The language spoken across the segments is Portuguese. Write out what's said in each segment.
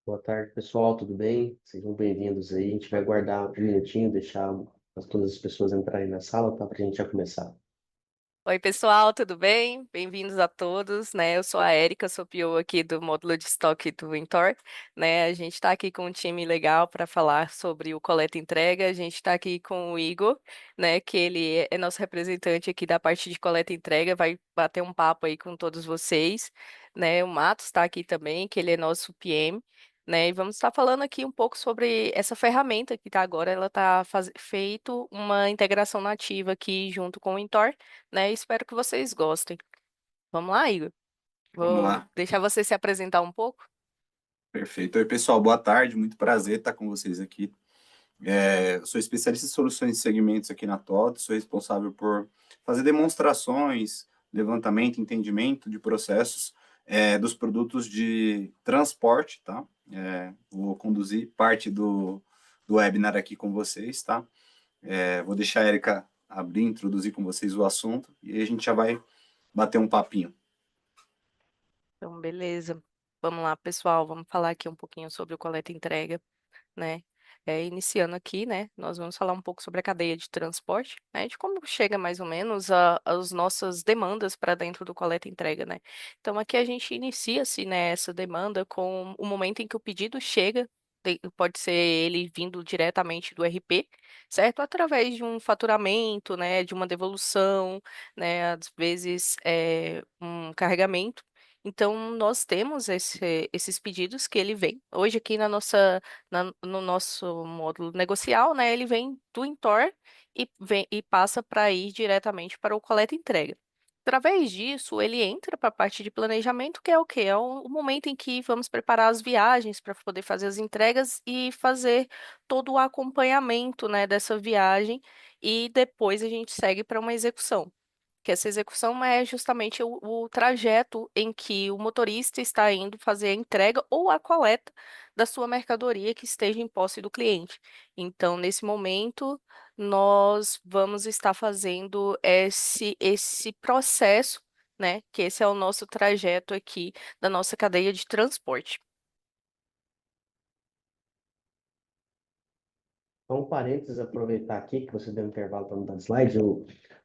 Boa tarde, pessoal, tudo bem? Sejam bem-vindos aí. A gente vai guardar um minutinho, deixar todas as pessoas entrarem na sala, tá? Para a gente já começar. Oi, pessoal, tudo bem? Bem-vindos a todos, né? Eu sou a Erika, sou PO aqui do módulo de estoque do Intor, né? A gente está aqui com um time legal para falar sobre o coleta e entrega. A gente está aqui com o Igor, né? Que ele é nosso representante aqui da parte de coleta e entrega, vai bater um papo aí com todos vocês, né? O Matos está aqui também, que ele é nosso PM. Né, e vamos estar falando aqui um pouco sobre essa ferramenta que está agora, ela está feito uma integração nativa aqui junto com o Intor, né? Espero que vocês gostem. Vamos lá, Igor? Vamos Vou lá. deixar você se apresentar um pouco. Perfeito. Oi, pessoal, boa tarde. Muito prazer estar com vocês aqui. Eu sou especialista em soluções de segmentos aqui na TOTS, sou responsável por fazer demonstrações, levantamento, entendimento de processos dos produtos de transporte, tá? Vou conduzir parte do webinar aqui com vocês, tá? Vou deixar a Erika abrir, introduzir com vocês o assunto e aí a gente já vai bater um papinho. Então, beleza. Vamos lá, pessoal. Vamos falar aqui um pouquinho sobre o coleta e entrega, né? Iniciando aqui, né? Nós vamos falar um pouco sobre a cadeia de transporte, né? De como chega mais ou menos as nossas demandas para dentro do coleta e entrega, né? Então, aqui a gente inicia-se, né, essa demanda com o momento em que o pedido chega. Pode ser ele vindo diretamente do RP, certo? Através de um faturamento, né? De uma devolução, né? Às vezes um carregamento. Então, nós temos esses pedidos que ele vem. Hoje, aqui no nosso módulo negocial, né, ele vem do Intor e passa para ir diretamente para o coleta e entrega. Através disso, ele entra para a parte de planejamento, que é o quê? É o momento em que vamos preparar as viagens para poder fazer as entregas e fazer todo o acompanhamento, né, dessa viagem, e depois a gente segue para uma execução, que essa execução é justamente o trajeto em que o motorista está indo fazer a entrega ou a coleta da sua mercadoria que esteja em posse do cliente. Então, nesse momento, nós vamos estar fazendo esse processo, né? Que esse é o nosso trajeto aqui da nossa cadeia de transporte. Então, um parênteses, aproveitar aqui que você deu um intervalo para mudar de slide,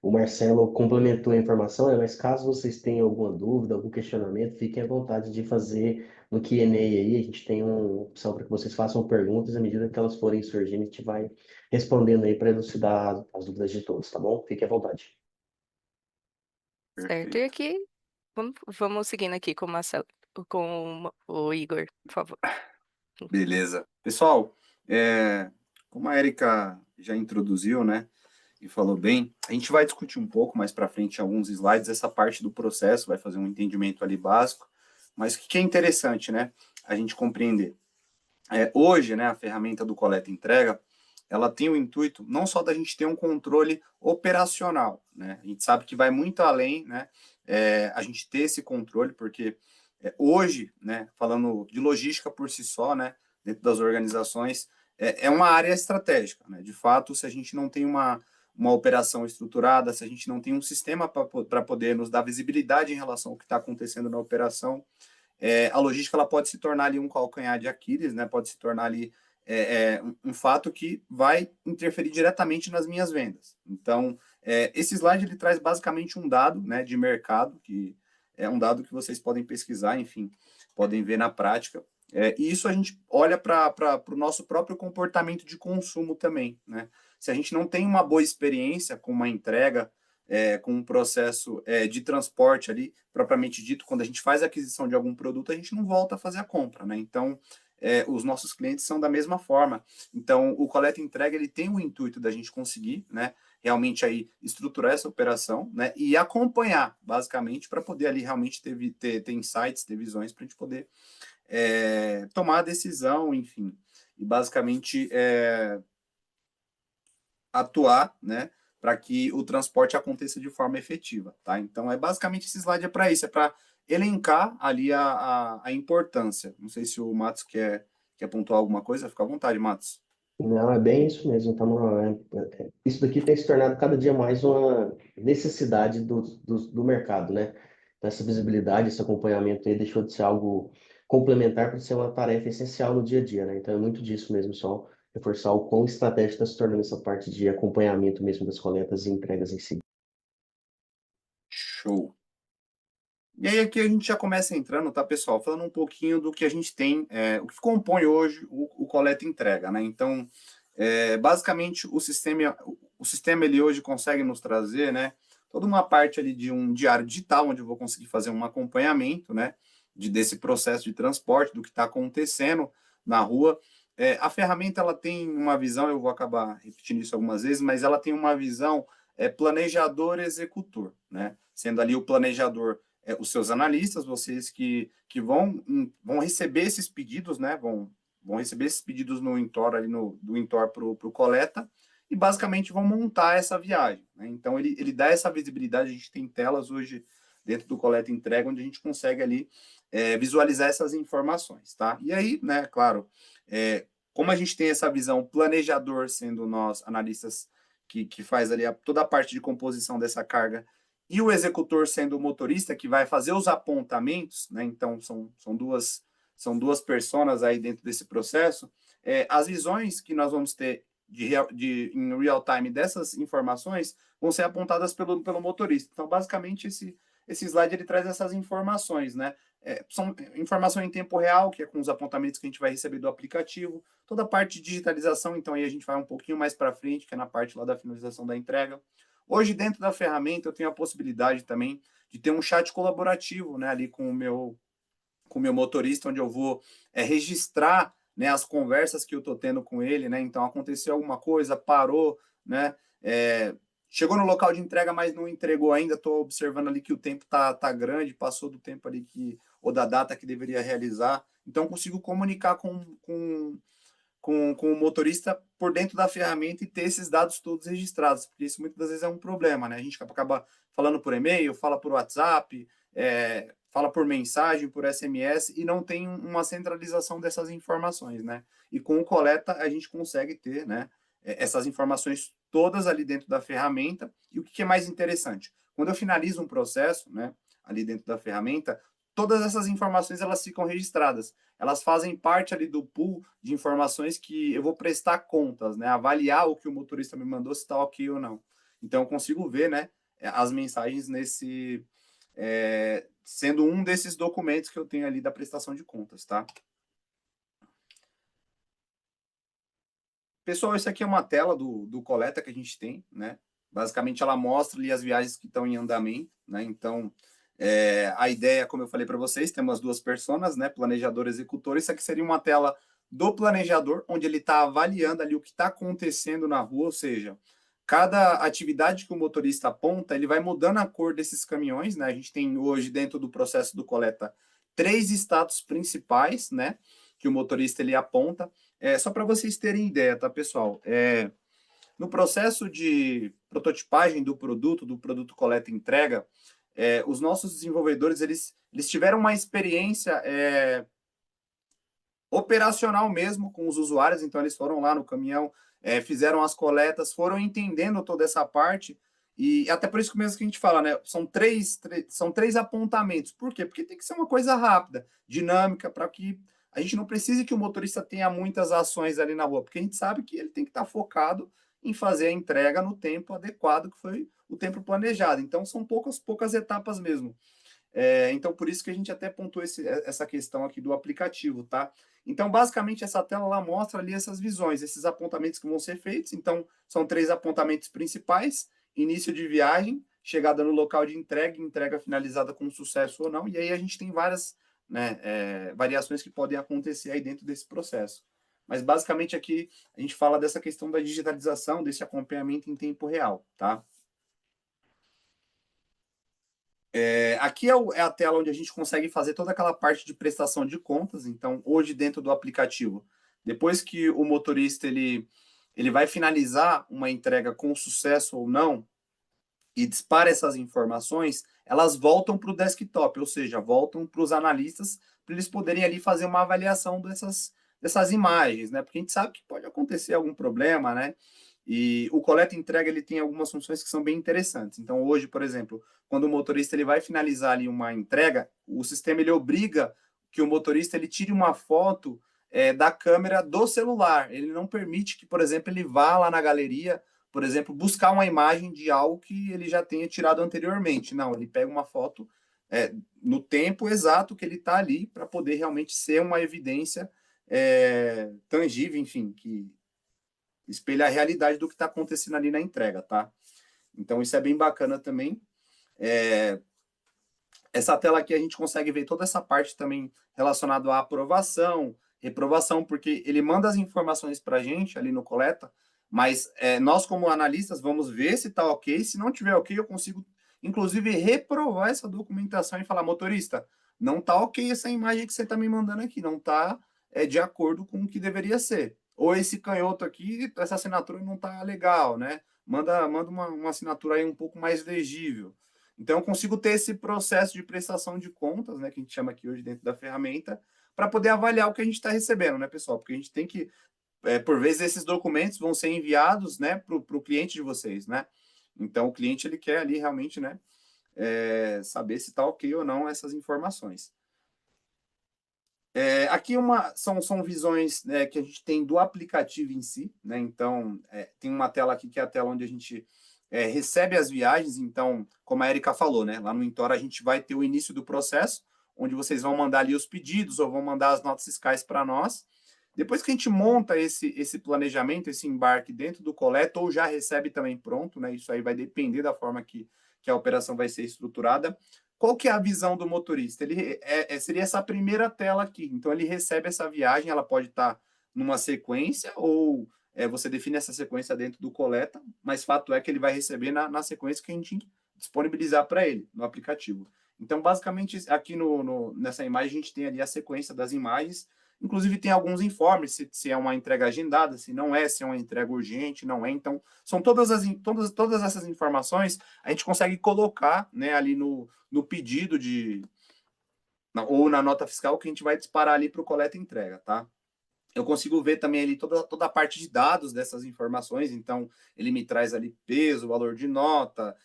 o Marcelo complementou a informação, né? Mas caso vocês tenham alguma dúvida, algum questionamento, fiquem à vontade de fazer no Q&A aí, a gente tem uma opção para que vocês façam perguntas, à medida que elas forem surgindo, a gente vai respondendo aí para elucidar as dúvidas de todos, tá bom? Fique à vontade. Certo? E Perfeito. aqui, vamos seguindo aqui com o Marcelo, com o Igor, por favor. Beleza. Pessoal, como a Erika já introduziu, né, e falou bem, a gente vai discutir um pouco mais para frente em alguns slides essa parte do processo, vai fazer um entendimento ali básico, mas o que é interessante, né, a gente compreender. Hoje, né, a ferramenta do coleta e entrega, ela tem o intuito não só da gente ter um controle operacional, né, a gente sabe que vai muito além, né, a gente ter esse controle, porque hoje, né, falando de logística por si só, né, dentro das organizações, é uma área estratégica, né, de fato, se a gente não tem uma operação estruturada, se a gente não tem um sistema para poder nos dar visibilidade em relação ao que está acontecendo na operação, a logística ela pode se tornar ali um calcanhar de Aquiles, né? Pode se tornar ali um fato que vai interferir diretamente nas minhas vendas. Então, esse slide ele traz basicamente um dado, né, de mercado, que é um dado que vocês podem pesquisar, enfim, podem ver na prática. E isso a gente olha para o nosso próprio comportamento de consumo também, né? Se a gente não tem uma boa experiência com uma entrega, com um processo de transporte ali, propriamente dito, quando a gente faz a aquisição de algum produto, a gente não volta a fazer a compra, né? Então, os nossos clientes são da mesma forma. Então, o coleta e entrega, ele tem o intuito da gente conseguir, né, realmente aí estruturar essa operação, né, e acompanhar, basicamente, para poder ali realmente ter insights, ter visões, para a gente poder tomar a decisão, enfim, e basicamente atuar, né, para que o transporte aconteça de forma efetiva, tá? Então, basicamente esse slide é para isso, é para elencar ali a importância. Não sei se o Matos quer pontuar alguma coisa, fica à vontade, Matos. Não, é bem isso mesmo. Isso daqui tem se tornado cada dia mais uma necessidade do mercado, né? Então, essa visibilidade, esse acompanhamento aí deixou de ser algo complementar para ser uma tarefa essencial no dia a dia, né? Então é muito disso mesmo, só reforçar o quão estratégico está se tornando essa parte de acompanhamento mesmo das coletas e entregas em si. Show. E aí aqui a gente já começa entrando, tá, pessoal? Falando um pouquinho do que a gente tem, o que compõe hoje o coleta e entrega, né? Então, basicamente, o sistema ele hoje consegue nos trazer, né, toda uma parte ali de um diário digital, onde eu vou conseguir fazer um acompanhamento, né, desse processo de transporte, do que está acontecendo na rua. A ferramenta, ela tem uma visão, eu vou acabar repetindo isso algumas vezes, mas ela tem uma visão planejador-executor, né? Sendo ali o planejador os seus analistas, vocês que vão receber esses pedidos, né? Vão receber esses pedidos no Intor, ali do Intor para o coleta, e basicamente vão montar essa viagem, né? Então, ele dá essa visibilidade. A gente tem telas hoje dentro do coleta e entrega, onde a gente consegue ali visualizar essas informações, tá? E aí, né, claro, como a gente tem essa visão planejador, sendo nós analistas que faz ali toda a parte de composição dessa carga, e o executor sendo o motorista que vai fazer os apontamentos, né? Então são duas personas aí dentro desse processo. As visões que nós vamos ter em real time dessas informações vão ser apontadas pelo motorista. Então, basicamente, esse slide ele traz essas informações, né? São informação em tempo real, que é com os apontamentos que a gente vai receber do aplicativo, toda a parte de digitalização. Então aí a gente vai um pouquinho mais para frente, que é na parte lá da finalização da entrega. Hoje, dentro da ferramenta, eu tenho a possibilidade também de ter um chat colaborativo, né, ali com o meu motorista, onde eu vou registrar, né, as conversas que eu estou tendo com ele, né? Então, aconteceu alguma coisa, parou, né? Chegou no local de entrega, mas não entregou ainda. Estou observando ali que o tempo tá grande, passou do tempo ali ou da data que deveria realizar. Então, consigo comunicar com o motorista por dentro da ferramenta e ter esses dados todos registrados, porque isso muitas das vezes é um problema, né? A gente acaba falando por e-mail, fala por WhatsApp, fala por mensagem, por SMS, e não tem uma centralização dessas informações, né? E com o coleta a gente consegue ter, né, essas informações todas ali dentro da ferramenta. E o que é mais interessante? Quando eu finalizo um processo, né, ali dentro da ferramenta, todas essas informações elas ficam registradas. Elas fazem parte ali do pool de informações que eu vou prestar contas, né? Avaliar o que o motorista me mandou, se está ok ou não. Então, eu consigo ver, né, as mensagens sendo um desses documentos que eu tenho ali da prestação de contas, tá? Pessoal, isso aqui é uma tela do coleta que a gente tem, né? Basicamente, ela mostra ali as viagens que estão em andamento, né? Então, a ideia, como eu falei para vocês, temos duas personas, né? Planejador e executor. Isso aqui seria uma tela do planejador, onde ele está avaliando ali o que está acontecendo na rua, ou seja, cada atividade que o motorista aponta, ele vai mudando a cor desses caminhões, né? A gente tem hoje, dentro do processo do coleta, 3 status principais, né? Que o motorista ele aponta. Só para vocês terem ideia, tá, pessoal? No processo de prototipagem do produto coleta e entrega, os nossos desenvolvedores eles tiveram uma experiência operacional mesmo com os usuários. Então eles foram lá no caminhão, fizeram as coletas, foram entendendo toda essa parte, e até por isso mesmo que a gente fala, né? São três apontamentos. Por quê? Porque tem que ser uma coisa rápida, dinâmica, para que a gente não precise que o motorista tenha muitas ações ali na rua, porque a gente sabe que ele tem que estar focado em fazer a entrega no tempo adequado, que foi o tempo planejado. Então são poucas etapas mesmo. Então, por isso que a gente até pontuou essa questão aqui do aplicativo, tá? Então, basicamente, essa tela lá mostra ali essas visões, esses apontamentos que vão ser feitos. Então, são 3 apontamentos principais: início de viagem, chegada no local de entrega finalizada com sucesso ou não. E aí a gente tem várias, né, variações que podem acontecer aí dentro desse processo. Mas, basicamente, aqui a gente fala dessa questão da digitalização, desse acompanhamento em tempo real, tá? Aqui é a tela onde a gente consegue fazer toda aquela parte de prestação de contas. Então, hoje, dentro do aplicativo, depois que o motorista ele vai finalizar uma entrega com sucesso ou não, e dispara essas informações, elas voltam para o desktop, ou seja, voltam para os analistas, para eles poderem ali fazer uma avaliação dessas imagens, né? Porque a gente sabe que pode acontecer algum problema, né? E o coleta e entrega ele tem algumas funções que são bem interessantes. Então, hoje, por exemplo, quando o motorista ele vai finalizar ali uma entrega, o sistema ele obriga que o motorista ele tire uma foto da câmera do celular. Ele não permite que, por exemplo, ele vá lá na galeria, por exemplo, buscar uma imagem de algo que ele já tenha tirado anteriormente. Não, ele pega uma foto no tempo exato que ele está ali para poder realmente ser uma evidência tangível, enfim, que espelha a realidade do que está acontecendo ali na entrega, tá? Então, isso é bem bacana também. Essa tela aqui a gente consegue ver toda essa parte também relacionada à aprovação, reprovação, porque ele manda as informações para a gente ali no coleta, mas nós, como analistas, vamos ver se está ok. Se não tiver ok, eu consigo, inclusive, reprovar essa documentação e falar, motorista, não está ok essa imagem que você está me mandando aqui, não está de acordo com o que deveria ser. Ou esse canhoto aqui, essa assinatura não está legal, né? Manda uma assinatura aí um pouco mais legível. Então, eu consigo ter esse processo de prestação de contas, né, que a gente chama aqui hoje dentro da ferramenta, para poder avaliar o que a gente está recebendo, né, pessoal? Porque a gente tem que, por vezes, esses documentos vão ser enviados, né, para o cliente de vocês, né? Então, o cliente, ele quer ali realmente, né, saber se está ok ou não essas informações. Aqui são visões que a gente tem do aplicativo em si, né? Então, tem uma tela aqui que é a tela onde a gente recebe as viagens. Então, como a Erika falou, né? Lá no Intora a gente vai ter o início do processo, onde vocês vão mandar ali os pedidos ou vão mandar as notas fiscais para nós. Depois que a gente monta esse planejamento, esse embarque dentro do coleta, ou já recebe também pronto, né? Isso aí vai depender da forma que a operação vai ser estruturada. Qual que é a visão do motorista? Ele seria essa primeira tela aqui. Então, ele recebe essa viagem, ela pode estar numa sequência, ou você define essa sequência dentro do coleta, mas fato é que ele vai receber na sequência que a gente disponibilizar para ele, no aplicativo. Então, basicamente, aqui nessa imagem, a gente tem ali a sequência das imagens. Inclusive, tem alguns informes, se é uma entrega agendada, se não é, se é uma entrega urgente, não é. Então, são todas essas informações a gente consegue colocar, né, ali no pedido ou na nota fiscal que a gente vai disparar ali para o coleta e entrega, tá? Eu consigo ver também ali toda a parte de dados dessas informações. Então, ele me traz ali peso, valor de nota,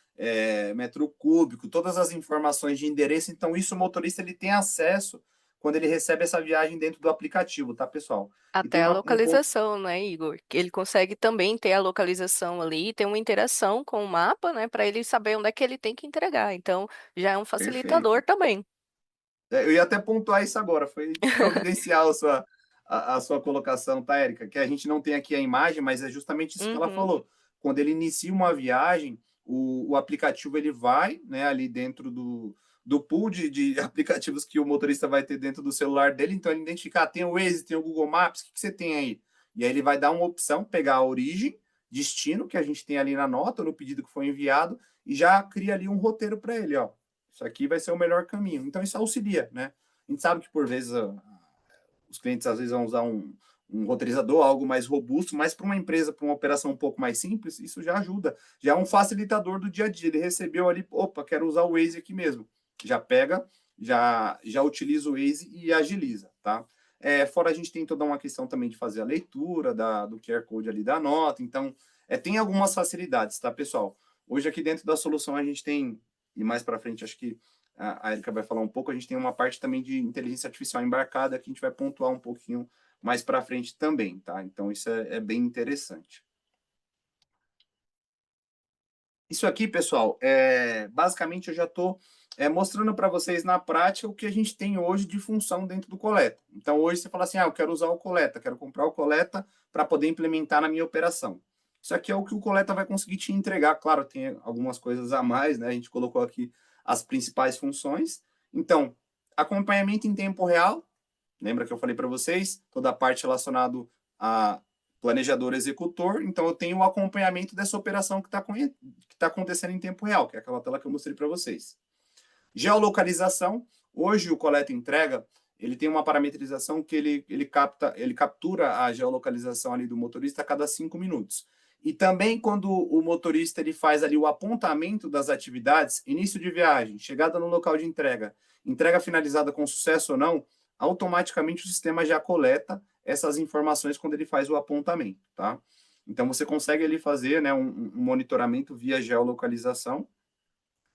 metro cúbico, todas as informações de endereço. Então, isso o motorista ele tem acesso quando ele recebe essa viagem dentro do aplicativo, tá, pessoal? E tem Até a um ponto. localização, né, Igor? Que ele consegue também ter a localização ali, ter uma interação com o mapa, né, para ele saber onde é que ele tem que entregar. Então, já é um Perfeito. facilitador também. Eu ia até pontuar isso agora, foi providencial a sua colocação, tá, Érica? Que a gente não tem aqui a imagem, mas é justamente isso que ela Uhum. falou. Quando ele inicia uma viagem, o aplicativo ele vai, né, ali dentro do pool de aplicativos que o motorista vai ter dentro do celular dele, então ele identifica, tem o Waze, tem o Google Maps, o que você tem aí? E aí ele vai dar uma opção, pegar a origem, destino, que a gente tem ali na nota, no pedido que foi enviado, e já cria ali um roteiro para ele, ó. Isso aqui vai ser o melhor caminho. Então, isso auxilia, né? A gente sabe que, por vezes, os clientes, às vezes, vão usar um roteirizador, algo mais robusto, mas para uma empresa, para uma operação um pouco mais simples, isso já ajuda. Já é um facilitador do dia a dia. Ele recebeu ali, opa, quero usar o Waze aqui mesmo. Já pega, já utiliza o Waze e agiliza, tá? Fora a gente tem toda uma questão também de fazer a leitura do QR Code ali da nota. Então, tem algumas facilidades, tá, pessoal? Hoje, aqui dentro da solução, a gente tem, e mais para frente, acho que a Erika vai falar um pouco, a gente tem uma parte também de inteligência artificial embarcada, que a gente vai pontuar um pouquinho mais para frente também, tá? Então, isso é bem interessante. Isso aqui, pessoal, basicamente eu já estou mostrando para vocês na prática o que a gente tem hoje de função dentro do coleta. Então, hoje você fala assim, eu quero usar o coleta, quero comprar o coleta para poder implementar na minha operação. Isso aqui é o que o coleta vai conseguir te entregar. Claro, tem algumas coisas a mais, né? A gente colocou aqui as principais funções. Então, acompanhamento em tempo real. Lembra que eu falei para vocês? Toda a parte relacionada a planejador executor. Então, eu tenho o acompanhamento dessa operação que está acontecendo em tempo real, que é aquela tela que eu mostrei para vocês. Geolocalização. Hoje, o coleta e entrega, ele tem uma parametrização que ele captura a geolocalização ali do motorista a cada 5 minutos. E também quando o motorista ele faz ali o apontamento das atividades, início de viagem, chegada no local de entrega finalizada com sucesso ou não, automaticamente o sistema já coleta essas informações quando ele faz o apontamento, tá? Então, você consegue ali fazer, né, um monitoramento via geolocalização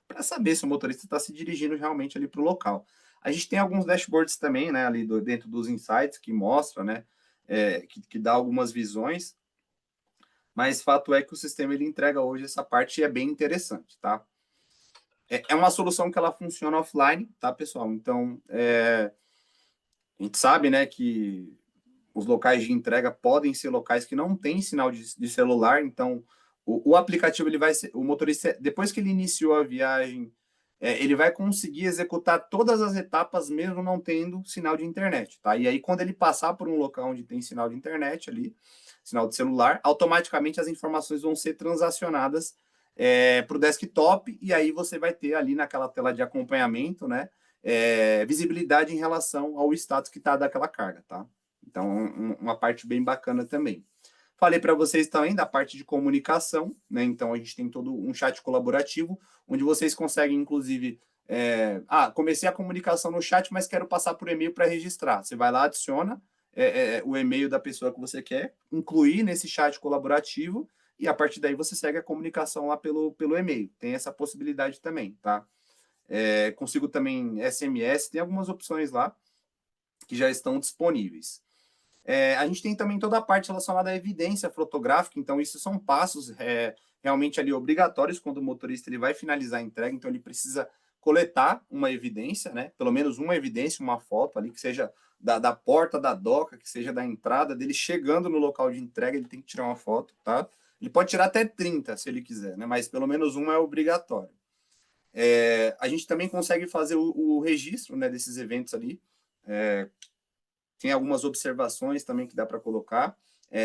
para saber se o motorista está se dirigindo realmente ali para o local. A gente tem alguns dashboards também, né, ali dentro dos insights, que mostra, né, que dá algumas visões, mas fato é que o sistema ele entrega hoje essa parte e é bem interessante, tá? É uma solução que ela funciona offline, tá, pessoal? Então, a gente sabe, né, que os locais de entrega podem ser locais que não têm sinal de celular, então o aplicativo ele vai ser, o motorista, depois que ele iniciou a viagem, ele vai conseguir executar todas as etapas mesmo não tendo sinal de internet, tá? E aí quando ele passar por um local onde tem sinal de internet ali, sinal de celular, automaticamente as informações vão ser transacionadas para o desktop e aí você vai ter ali naquela tela de acompanhamento, né, visibilidade em relação ao status que está daquela carga, tá? Então, uma parte bem bacana também. Falei para vocês também da parte de comunicação, né? Então, a gente tem todo um chat colaborativo, onde vocês conseguem, inclusive, comecei a comunicação no chat, mas quero passar por e-mail para registrar. Você vai lá, adiciona o e-mail da pessoa que você quer, incluir nesse chat colaborativo, e a partir daí você segue a comunicação lá pelo e-mail. Tem essa possibilidade também, tá? Consigo também SMS, tem algumas opções lá que já estão disponíveis. A gente tem também toda a parte relacionada à evidência fotográfica, então isso são passos realmente ali obrigatórios quando o motorista ele vai finalizar a entrega, então ele precisa coletar uma evidência, né? Pelo menos uma evidência, uma foto ali, que seja da porta da doca, que seja da entrada dele chegando no local de entrega, ele tem que tirar uma foto, tá? Ele pode tirar até 30, se ele quiser, né? Mas pelo menos uma é obrigatório. A gente também consegue fazer o registro, né, desses eventos ali. Tem algumas observações também que dá para colocar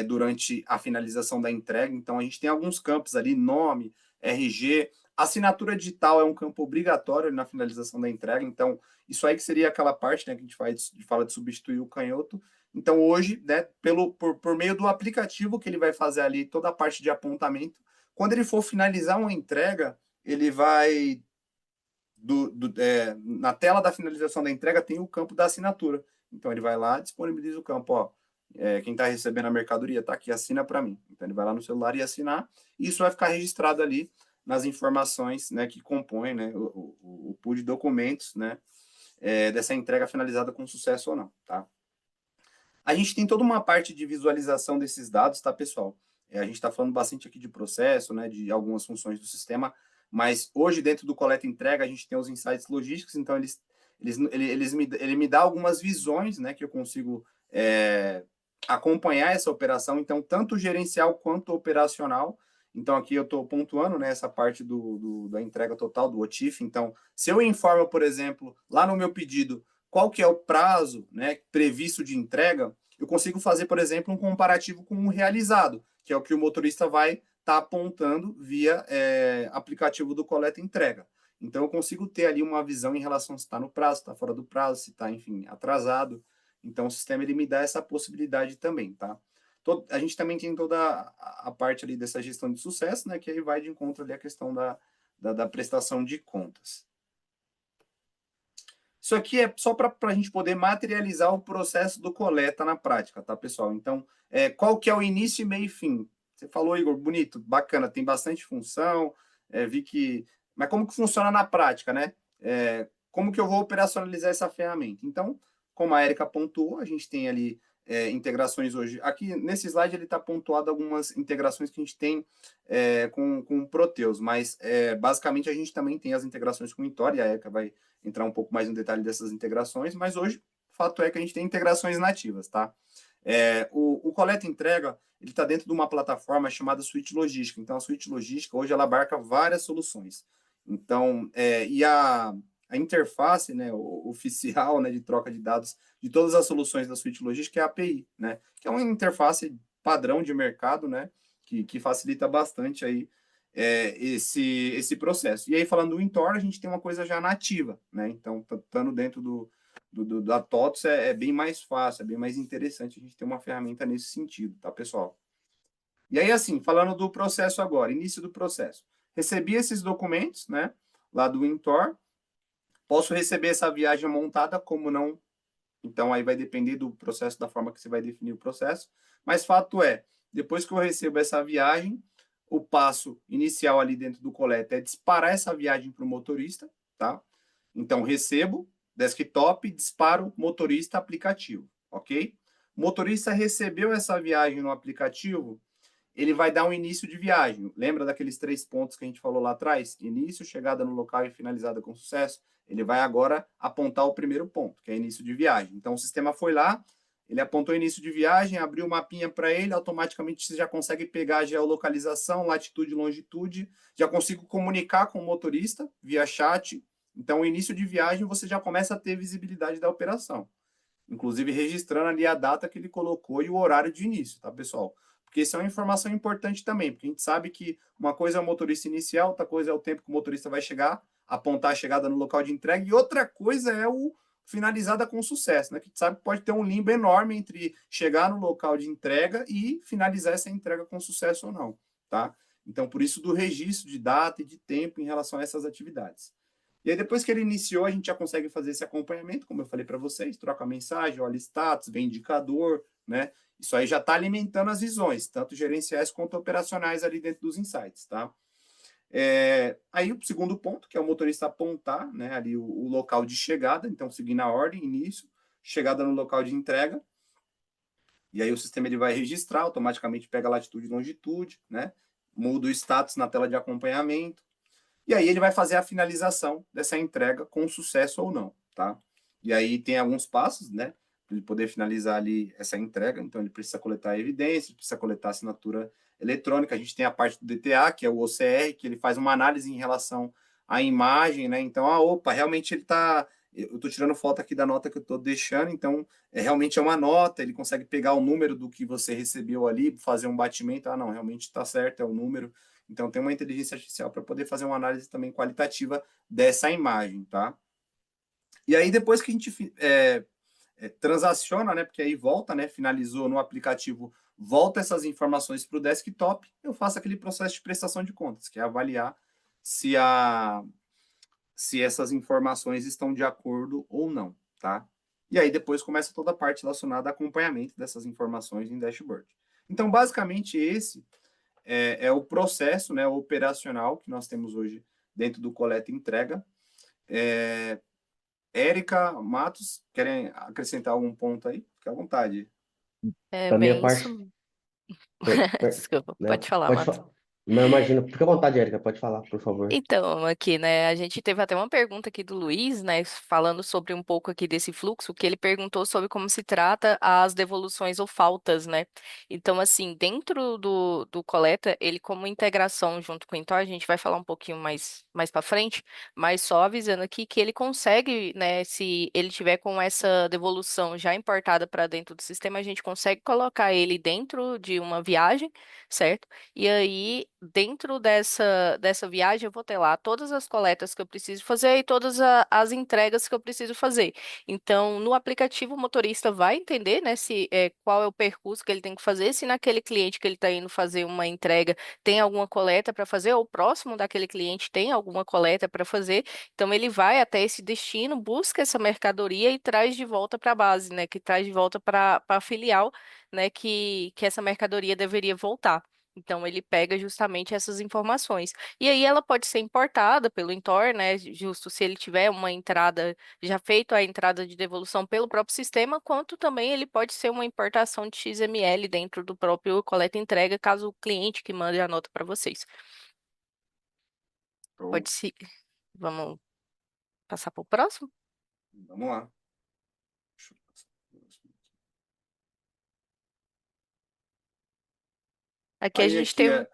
durante a finalização da entrega. Então, a gente tem alguns campos ali, nome, RG. Assinatura digital é um campo obrigatório na finalização da entrega. Então, isso aí que seria aquela parte, né, que a gente fala de substituir o canhoto. Então, hoje, né, por meio do aplicativo que ele vai fazer ali toda a parte de apontamento, quando ele for finalizar uma entrega, ele vai na tela da finalização da entrega tem o campo da assinatura. Então ele vai lá, disponibiliza o campo, ó, quem está recebendo a mercadoria está aqui, assina para mim. Então ele vai lá no celular e assinar, e isso vai ficar registrado ali nas informações, né, que compõem, né, o pool de documentos, né, dessa entrega finalizada com sucesso ou não, tá? A gente tem toda uma parte de visualização desses dados, tá, pessoal? A gente está falando bastante aqui de processo, né, de algumas funções do sistema, mas hoje, dentro do coleta e entrega, a gente tem os insights logísticos, então ele me dá algumas visões, né, que eu consigo acompanhar essa operação, então, tanto gerencial quanto operacional. Então, aqui eu estou pontuando, né, essa parte da entrega total, do OTIF. Então, se eu informo, por exemplo, lá no meu pedido, qual que é o prazo, né, previsto de entrega, eu consigo fazer, por exemplo, um comparativo com o realizado, que é o que o motorista vai estar apontando via aplicativo do coleta e entrega. Então, eu consigo ter ali uma visão em relação se está no prazo, se está fora do prazo, se está, enfim, atrasado. Então, o sistema ele me dá essa possibilidade também, tá? A gente também tem toda a parte ali dessa gestão de sucesso, né, que aí vai de encontro ali a questão da prestação de contas. Isso aqui é só para a gente poder materializar o processo do coleta na prática, tá, pessoal? Então, qual que é o início, meio e fim? Você falou, Igor, bonito, bacana, tem bastante função, vi que... Mas como que funciona na prática, né? Como que eu vou operacionalizar essa ferramenta? Então, como a Érica pontuou, a gente tem ali integrações hoje. Aqui, nesse slide, ele está pontuado algumas integrações que a gente tem com o Proteus, mas basicamente a gente também tem as integrações com o Intor, e a Érica vai entrar um pouco mais no detalhe dessas integrações, mas hoje o fato é que a gente tem integrações nativas, tá? O coleta e entrega, ele está dentro de uma plataforma chamada Suite Logística. Então, a Suite Logística, hoje, ela abarca várias soluções. Então, e a interface, né, oficial, né, de troca de dados de todas as soluções da Suite Logística é a API, né, que é uma interface padrão de mercado, né, que facilita bastante aí esse processo. E aí, falando do Intor, a gente tem uma coisa já nativa, né? Então, estando dentro da TOTS é bem mais fácil, é bem mais interessante a gente ter uma ferramenta nesse sentido, tá, pessoal? E aí, assim, falando do processo agora, início do processo. Recebi esses documentos, né, lá do Intor, posso receber essa viagem montada, como não. Então, aí vai depender do processo, da forma que você vai definir o processo. Mas fato é, depois que eu recebo essa viagem, o passo inicial ali dentro do coleta é disparar essa viagem para o motorista, tá? Então, recebo, desktop, disparo, motorista, aplicativo, ok? O motorista recebeu essa viagem no aplicativo, ele vai dar um início de viagem. Lembra daqueles 3 pontos que a gente falou lá atrás? Início, chegada no local e finalizada com sucesso. Ele vai agora apontar o primeiro ponto, que é início de viagem. Então, o sistema foi lá, ele apontou início de viagem, abriu o mapinha para ele, automaticamente você já consegue pegar a geolocalização, latitude e longitude, já consigo comunicar com o motorista via chat. Então, o início de viagem, você já começa a ter visibilidade da operação. Inclusive, registrando ali a data que ele colocou e o horário de início, tá, pessoal? Porque isso é uma informação importante também, porque a gente sabe que uma coisa é o motorista inicial, outra coisa é o tempo que o motorista vai chegar, apontar a chegada no local de entrega, e outra coisa é o finalizada com sucesso, né? Que a gente sabe que pode ter um limbo enorme entre chegar no local de entrega e finalizar essa entrega com sucesso ou não, tá? Então, por isso do registro de data e de tempo em relação a essas atividades. E aí, depois que ele iniciou, a gente já consegue fazer esse acompanhamento, como eu falei para vocês, troca mensagem, olha status, vem indicador, né? Isso aí já está alimentando as visões, tanto gerenciais quanto operacionais ali dentro dos insights, tá? Aí o segundo ponto, que é o motorista apontar, né, ali o local de chegada, então seguindo a ordem, início, chegada no local de entrega, e aí o sistema ele vai registrar, automaticamente pega a latitude e longitude, né? Muda o status na tela de acompanhamento, e aí ele vai fazer a finalização dessa entrega com sucesso ou não, tá? E aí tem alguns passos, né? Para ele poder finalizar ali essa entrega. Então ele precisa coletar evidências, precisa coletar assinatura eletrônica. A gente tem a parte do DTA, que é o OCR, que ele faz uma análise em relação à imagem, né? Então, opa, realmente ele está. Eu estou tirando foto aqui da nota que eu estou deixando, então realmente é uma nota, ele consegue pegar o número do que você recebeu ali, fazer um batimento, não, realmente está certo, é o número. Então, tem uma inteligência artificial para poder fazer uma análise também qualitativa dessa imagem, tá? E aí, depois que a gente transaciona, né? Porque aí volta, né? Finalizou no aplicativo, volta essas informações para o desktop, eu faço aquele processo de prestação de contas, que é avaliar se essas informações estão de acordo ou não, tá? E aí depois começa toda a parte relacionada a acompanhamento dessas informações em dashboard. Então, basicamente, esse é o processo, né, operacional que nós temos hoje dentro do coleta e entrega. Érica, Matos, querem acrescentar algum ponto aí? Fique à vontade. É Da minha bem parte, isso. Desculpa, né? pode falar, Pode Mato. falar. Não, imagina. Fica à vontade, Érica. Pode falar, por favor. Então, aqui, né, a gente teve até uma pergunta aqui do Luiz, né, falando sobre um pouco aqui desse fluxo, que ele perguntou sobre como se trata as devoluções ou faltas, né? Então, assim, dentro do Coleta, ele como integração junto com o Intor, a gente vai falar um pouquinho mais para frente, mas só avisando aqui que ele consegue, né, se ele tiver com essa devolução já importada para dentro do sistema, a gente consegue colocar ele dentro de uma viagem, certo? E aí, dentro dessa viagem, eu vou ter lá todas as coletas que eu preciso fazer e todas as entregas que eu preciso fazer. Então, no aplicativo, o motorista vai entender, né, se qual é o percurso que ele tem que fazer, se naquele cliente que ele está indo fazer uma entrega tem alguma coleta para fazer, ou próximo daquele cliente tem alguma coleta para fazer. Então, ele vai até esse destino, busca essa mercadoria e traz de volta para a base, né, que traz de volta para a filial, né, que essa mercadoria deveria voltar. Então, ele pega justamente essas informações. E aí, ela pode ser importada pelo Intor, né? Justo se ele tiver uma entrada, já feito a entrada de devolução pelo próprio sistema, quanto também ele pode ser uma importação de XML dentro do próprio coleta e entrega, caso o cliente que mande a nota para vocês. Então, Pode ser. Vamos passar para o próximo? vamos lá. Deixa eu passar pro próximo. Aqui a Aí gente aqui tem. é.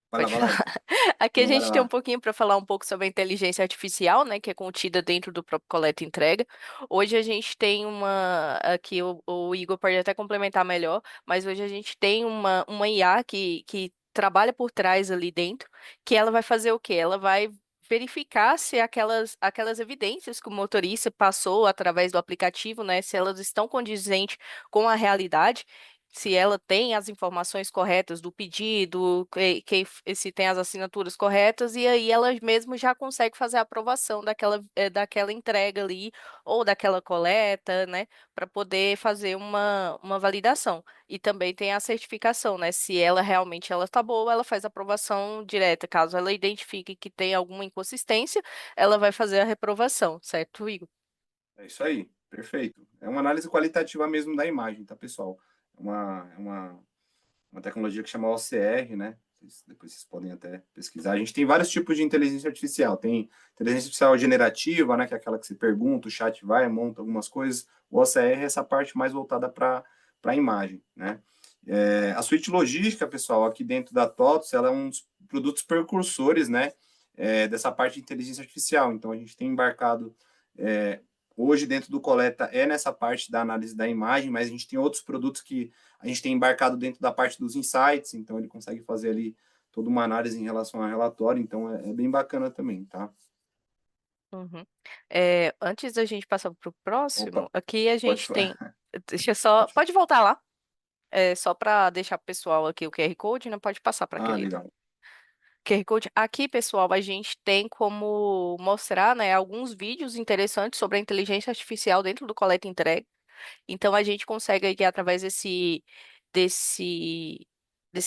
Pode Vai lá, falar. Érica. Aqui a Não, vai gente tem um lá. pouquinho para falar um pouco sobre a inteligência artificial, né, que é contida dentro do próprio coleta e entrega. Hoje a gente tem uma, aqui o Igor pode até complementar melhor, mas hoje a gente tem uma IA que trabalha por trás ali dentro, que ela vai fazer o quê? Ela vai verificar se aquelas evidências que o motorista passou através do aplicativo, né, se elas estão condizentes com a realidade, se ela tem as informações corretas do pedido, se tem as assinaturas corretas, e aí ela mesmo já consegue fazer a aprovação daquela entrega ali, ou daquela coleta, né, para poder fazer uma validação. E também tem a certificação, né, se ela realmente ela está boa, ela faz a aprovação direta. Caso ela identifique que tem alguma inconsistência, ela vai fazer a reprovação, certo, Igor? É isso aí, perfeito. É uma análise qualitativa mesmo da imagem, tá, pessoal? É uma tecnologia que chama OCR, né? Depois vocês podem até pesquisar. A gente tem vários tipos de inteligência artificial. Tem inteligência artificial generativa, né? Que é aquela que você pergunta, o chat vai, monta algumas coisas. O OCR é essa parte mais voltada para a imagem, né? A suíte logística, pessoal, aqui dentro da TOTOS, ela é um dos produtos precursores, né? Dessa parte de inteligência artificial. Então, a gente tem embarcado hoje dentro do Coleta nessa parte da análise da imagem, mas a gente tem outros produtos que a gente tem embarcado dentro da parte dos insights, então ele consegue fazer ali toda uma análise em relação ao relatório, então é bem bacana também, tá? Uhum. Antes da gente passar para o próximo, Opa, aqui a pode gente falar. tem. Deixa eu só. Pode voltar lá. Só para deixar pro pessoal aqui o QR Code, né? Pode passar para Ah, aquele legal. QR Code. Aqui, pessoal, a gente tem como mostrar, né, alguns vídeos interessantes sobre a inteligência artificial dentro do Coleta e Entrega. Então, a gente consegue aqui, através desse, desse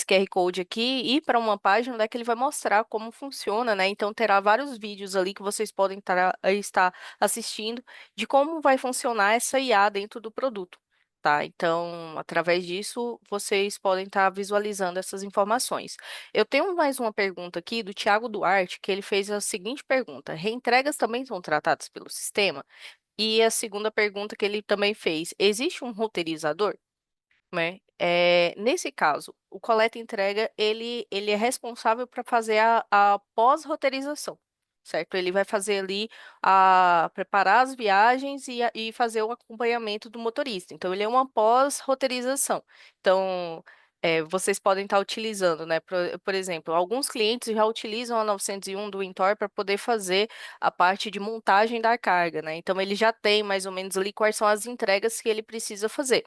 QR Code aqui, ir para uma página onde é que ele vai mostrar como funciona, né? Então, terá vários vídeos ali que vocês podem estar assistindo de como vai funcionar essa IA dentro do produto. Tá, então, através disso, vocês podem estar visualizando essas informações. Eu tenho mais uma pergunta aqui do Tiago Duarte, que ele fez a seguinte pergunta: reentregas também são tratadas pelo sistema? E a segunda pergunta que ele também fez: existe um roteirizador? Né? Nesse caso, o coleta e entrega, ele é responsável para fazer a pós-roteirização, certo? Ele vai fazer ali, preparar as viagens e fazer o acompanhamento do motorista. Então, ele é uma pós-roteirização. Então, vocês podem estar utilizando, né? Por exemplo, alguns clientes já utilizam a 901 do Intor para poder fazer a parte de montagem da carga, né? Então, ele já tem mais ou menos ali quais são as entregas que ele precisa fazer.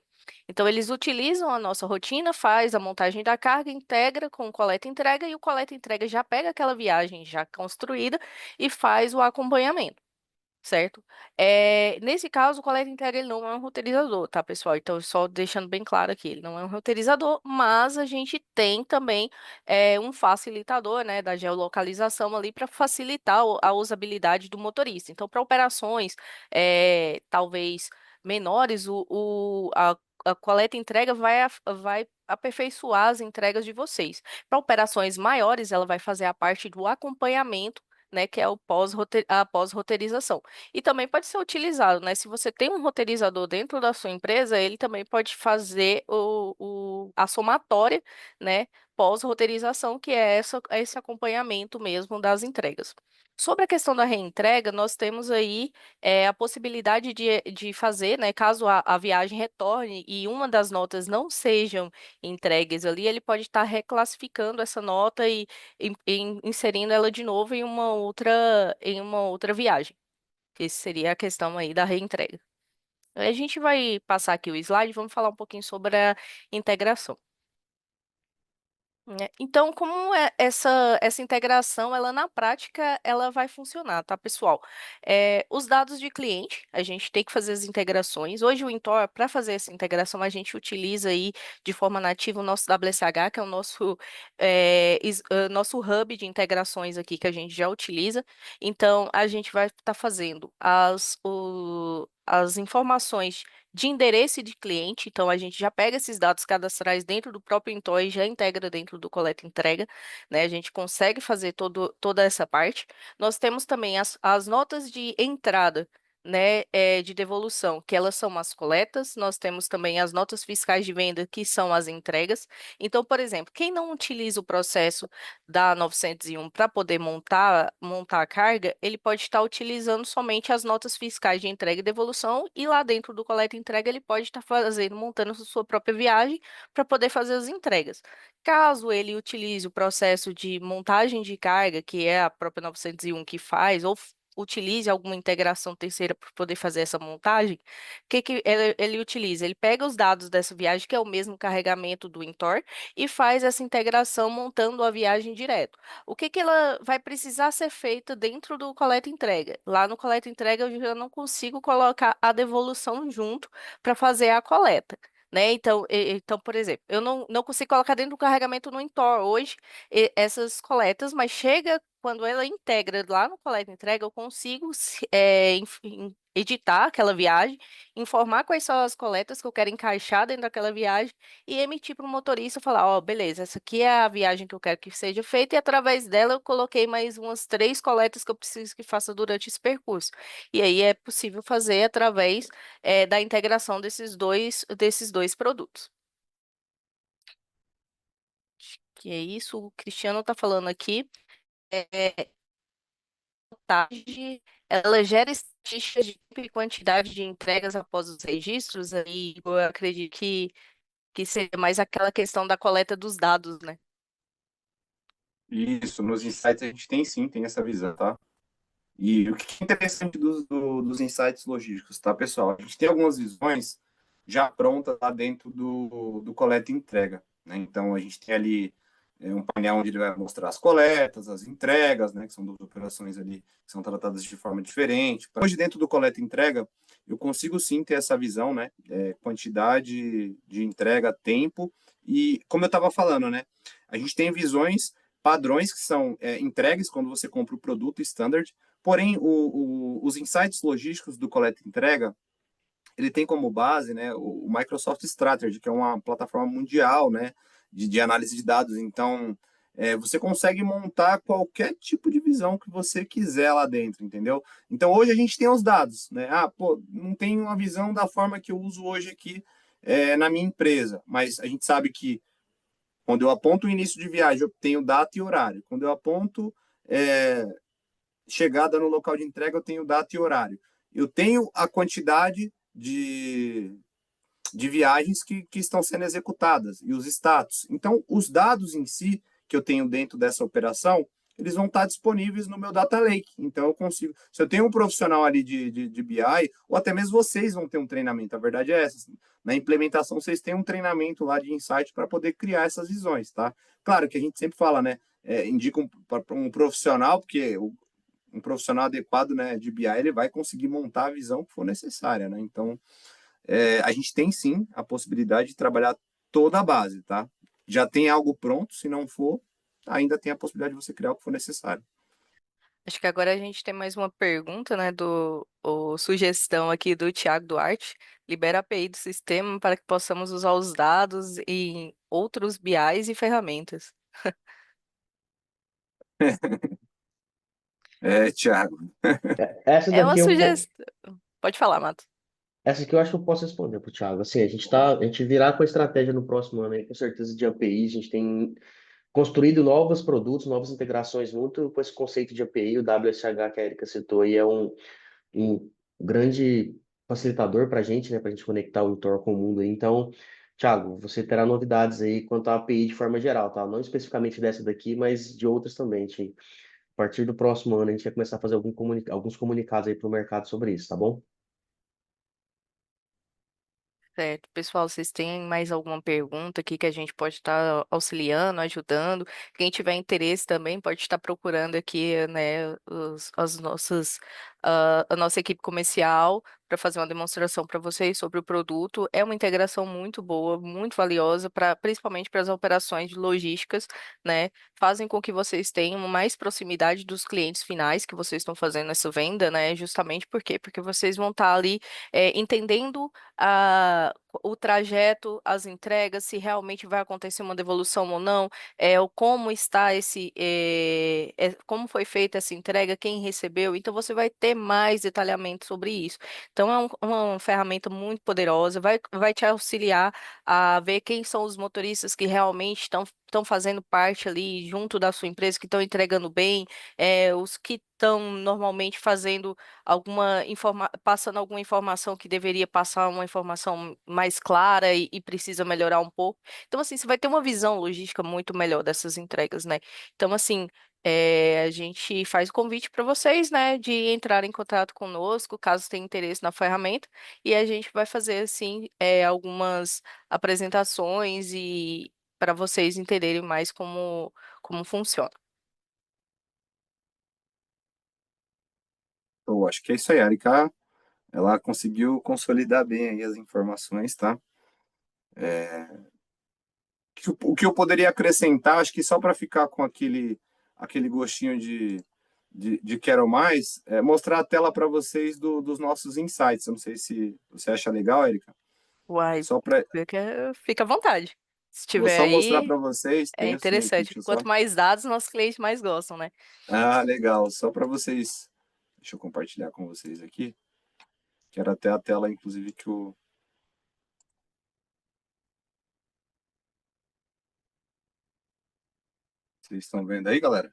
Então, eles utilizam a nossa rotina, faz a montagem da carga, integra com o coleta e entrega, e o coleta e entrega já pega aquela viagem já construída e faz o acompanhamento, certo? Nesse caso, o coleta e entrega ele não é um roteirizador, tá, pessoal? Então, só deixando bem claro aqui, ele não é um roteirizador, mas a gente tem também um facilitador, né, da geolocalização ali para facilitar a usabilidade do motorista. Então, para operações talvez menores, a coleta e entrega vai aperfeiçoar as entregas de vocês. Para operações maiores, ela vai fazer a parte do acompanhamento, né, que é a pós-roteirização. E também pode ser utilizado, né? Se você tem um roteirizador dentro da sua empresa, ele também pode fazer a somatória, né, pós-roteirização, que é esse acompanhamento mesmo das entregas. Sobre a questão da reentrega, nós temos aí a possibilidade de fazer, né, caso a viagem retorne e uma das notas não sejam entregues ali, ele pode estar reclassificando essa nota e inserindo ela de novo em uma outra viagem. Que seria a questão aí da reentrega. A gente vai passar aqui o slide e vamos falar um pouquinho sobre a integração. Né? Então, como é essa integração, ela na prática, ela vai funcionar, tá, pessoal? Os dados de cliente, a gente tem que fazer as integrações. Hoje, o Intor, para fazer essa integração, a gente utiliza aí de forma nativa o nosso WSH, que é o nosso hub de integrações aqui, que a gente já utiliza. Então, a gente vai estar fazendo as informações de endereço de cliente, então a gente já pega esses dados cadastrais dentro do próprio Intoy e já integra dentro do coleta e entrega, né? A gente consegue fazer toda essa parte. Nós temos também as notas de entrada, né, de devolução, que elas são as coletas. Nós temos também as notas fiscais de venda, que são as entregas. Então, por exemplo, quem não utiliza o processo da 901 para poder montar a carga, ele pode estar utilizando somente as notas fiscais de entrega e devolução, e lá dentro do coleta e entrega ele pode estar montando a sua própria viagem para poder fazer as entregas. Caso ele utilize o processo de montagem de carga, que é a própria 901 que faz, ou utilize alguma integração terceira para poder fazer essa montagem, o que ele utiliza? Ele pega os dados dessa viagem, que é o mesmo carregamento do Intor, e faz essa integração montando a viagem direto. O que ela vai precisar ser feita dentro do coleta e entrega? Lá no coleta e entrega eu já não consigo colocar a devolução junto para fazer a coleta. Né? Então, por exemplo, eu não consigo colocar dentro do carregamento no Intor hoje essas coletas, mas chega quando ela integra lá no coleta e entrega, eu consigo editar aquela viagem, informar quais são as coletas que eu quero encaixar dentro daquela viagem e emitir para o motorista falar, ó, beleza, essa aqui é a viagem que eu quero que seja feita e através dela eu coloquei mais umas 3 coletas que eu preciso que faça durante esse percurso. E aí é possível fazer através da integração desses dois produtos. Acho que é isso, o Cristiano está falando aqui. É, Tarde, ela gera estatísticas de tempo e quantidade de entregas após os registros, aí eu acredito que seja mais aquela questão da coleta dos dados, né? Isso, nos insights a gente tem sim, tem essa visão, tá? E o que é interessante dos insights logísticos, tá, pessoal? A gente tem algumas visões já prontas lá dentro do coleta e entrega, né? Então, a gente tem ali um painel onde ele vai mostrar as coletas, as entregas, né? Que são duas operações ali que são tratadas de forma diferente. Hoje, dentro do coleta e entrega, eu consigo sim ter essa visão, né? Quantidade de entrega, tempo e, como eu estava falando, né? A gente tem visões padrões que são entregues quando você compra o produto standard. Porém, os insights logísticos do coleta e entrega, ele tem como base, né, o Microsoft Strategy, que é uma plataforma mundial, né, de análise de dados. Então, você consegue montar qualquer tipo de visão que você quiser lá dentro, entendeu? Então, hoje a gente tem os dados, né? Ah, pô, não tem uma visão da forma que eu uso hoje aqui na minha empresa, mas a gente sabe que quando eu aponto o início de viagem, eu tenho data e horário. Quando eu aponto é, chegada no local de entrega, eu tenho data e horário. Eu tenho a quantidade de viagens que estão sendo executadas e os status. Então, os dados em si que eu tenho dentro dessa operação, eles vão estar disponíveis no meu data lake. Então, eu consigo. Se eu tenho um profissional ali de BI, ou até mesmo vocês vão ter um treinamento, a verdade é essa. Na implementação, vocês têm um treinamento lá de insight para poder criar essas visões, tá? Claro que a gente sempre fala, né? Indica um profissional, porque um profissional adequado, né, de BI, ele vai conseguir montar a visão que for necessária, né? Então, a gente tem sim a possibilidade de trabalhar toda a base, tá? Já tem algo pronto, se não for, ainda tem a possibilidade de você criar o que for necessário. Acho que agora a gente tem mais uma pergunta, né, sugestão aqui do Thiago Duarte. Libera a API do sistema para que possamos usar os dados em outros BIs e ferramentas. Thiago. Essa É uma daqui sugestão. Pode falar, Mato. essa aqui eu acho que eu posso responder pro Thiago. Assim, a gente virar com a estratégia no próximo ano aí, com certeza de API, a gente tem construído novos produtos, novas integrações muito com esse conceito de API, o WSH que a Erika citou aí é um grande facilitador para a gente, né, para a gente conectar o entorno com o mundo aí. Então, Thiago, você terá novidades aí quanto à API de forma geral, tá? Não especificamente dessa daqui, mas de outras também. A partir do próximo ano, a gente vai começar a fazer alguns comunicados aí para o mercado sobre isso, tá bom? Certo. Pessoal, vocês têm mais alguma pergunta aqui que a gente pode estar auxiliando, ajudando? Quem tiver interesse também pode estar procurando aqui, né, a nossa equipe comercial para fazer uma demonstração para vocês sobre o produto. É uma integração muito boa, muito valiosa, principalmente para as operações de logísticas, né? Fazem com que vocês tenham mais proximidade dos clientes finais que vocês estão fazendo essa venda, né? Justamente por quê? Porque vocês vão estar ali entendendo o trajeto, as entregas, se realmente vai acontecer uma devolução ou não, o como está como foi feita essa entrega, quem recebeu. Então você vai ter mais detalhamento sobre isso. Então é uma ferramenta muito poderosa, vai te auxiliar a ver quem são os motoristas que realmente estão fazendo parte ali junto da sua empresa, que estão entregando bem, os que estão normalmente fazendo passando alguma informação que deveria passar uma informação mais clara e precisa melhorar um pouco. Então, assim, você vai ter uma visão logística muito melhor dessas entregas, né? Então, assim, a gente faz o convite para vocês, né, de entrar em contato conosco, caso tenha interesse na ferramenta, e a gente vai fazer, assim, algumas apresentações e para vocês entenderem mais como funciona. Eu acho que é isso aí, a Erika, ela conseguiu consolidar bem aí as informações, tá? O que eu poderia acrescentar, acho que só para ficar com aquele gostinho de quero mais, mostrar a tela para vocês dos nossos insights. Eu não sei se você acha legal, Erika. Uai, Só para fica à vontade. Se Vou tiver só mostrar aí, para vocês, é tenho sim aqui, interessante. deixa eu só. Quanto mais dados, nossos clientes mais gostam, né? Ah, legal, só para vocês. Deixa eu compartilhar com vocês aqui. Quero até a tela, inclusive, que o. Vocês estão vendo aí, galera?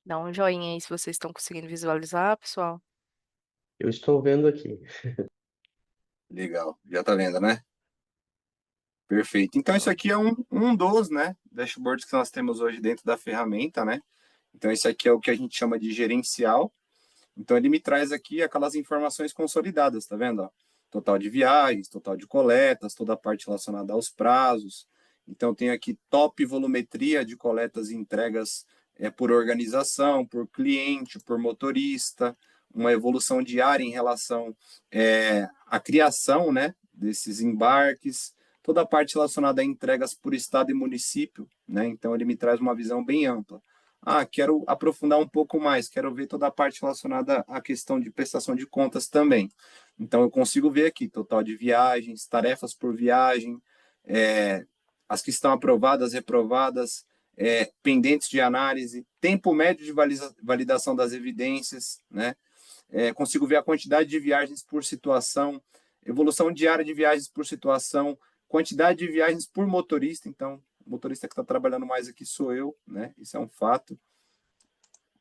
Dá um joinha aí se vocês estão conseguindo visualizar, pessoal. Eu estou vendo aqui. Legal, já tá vendo, né? Perfeito. Então, isso aqui é um dos, né, dashboards que nós temos hoje dentro da ferramenta, né? Então, esse aqui é o que a gente chama de gerencial. Então, ele me traz aqui aquelas informações consolidadas, tá vendo? Ó? Total de viagens, total de coletas, toda a parte relacionada aos prazos. Então, tem aqui top volumetria de coletas e entregas por organização, por cliente, por motorista, uma evolução diária em relação à criação, né, desses embarques, toda a parte relacionada a entregas por estado e município, né? Então, ele me traz uma visão bem ampla. Ah, quero aprofundar um pouco mais, quero ver toda a parte relacionada à questão de prestação de contas também. Então, eu consigo ver aqui total de viagens, tarefas por viagem, as que estão aprovadas, reprovadas, pendentes de análise, tempo médio de validação das evidências, né? Consigo ver a quantidade de viagens por situação, evolução diária de viagens por situação, quantidade de viagens por motorista. Então, o motorista que está trabalhando mais aqui sou eu, né? Isso é um fato.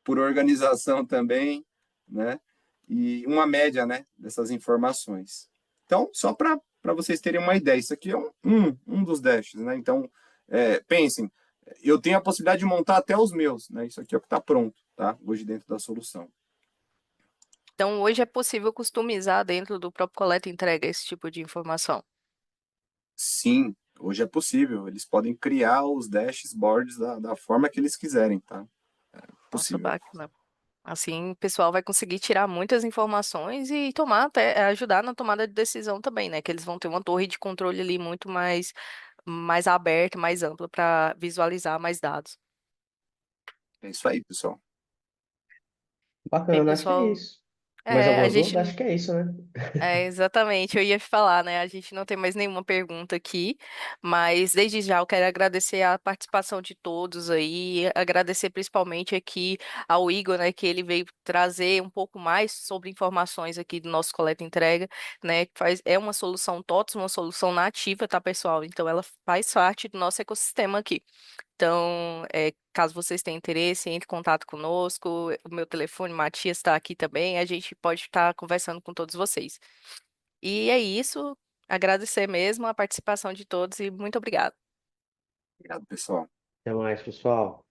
Por organização também, né? E uma média, né, dessas informações. Então, só para vocês terem uma ideia, isso aqui é um dos dashes, né? Então, pensem, eu tenho a possibilidade de montar até os meus, né? Isso aqui é o que está pronto, tá? Hoje dentro da solução. Então, hoje é possível customizar dentro do próprio coleta e entrega esse tipo de informação. Sim, hoje é possível. Eles podem criar os dashboards da forma que eles quiserem, tá? Nossa, Possível. bacana. Assim, o pessoal vai conseguir tirar muitas informações e tomar até ajudar na tomada de decisão também, né? Que eles vão ter uma torre de controle ali muito mais aberta, mais ampla para visualizar mais dados. É isso aí, pessoal. Bem, Bacana, acho que é pessoal, isso. Mais a alguma gente dúvida? Acho que é isso, né? exatamente, eu ia falar, né? A gente não tem mais nenhuma pergunta aqui, mas desde já eu quero agradecer a participação de todos aí, agradecer principalmente aqui ao Igor, né, que ele veio trazer um pouco mais sobre informações aqui do nosso coleta e entrega, né? Que é uma solução TOTS, uma solução nativa, tá, pessoal? Então ela faz parte do nosso ecossistema aqui. Então, caso vocês tenham interesse, entre em contato conosco. O meu telefone, Matias, está aqui também. A gente pode estar conversando com todos vocês. E é isso. Agradecer mesmo a participação de todos e muito obrigada. Obrigado, pessoal. Até mais, pessoal.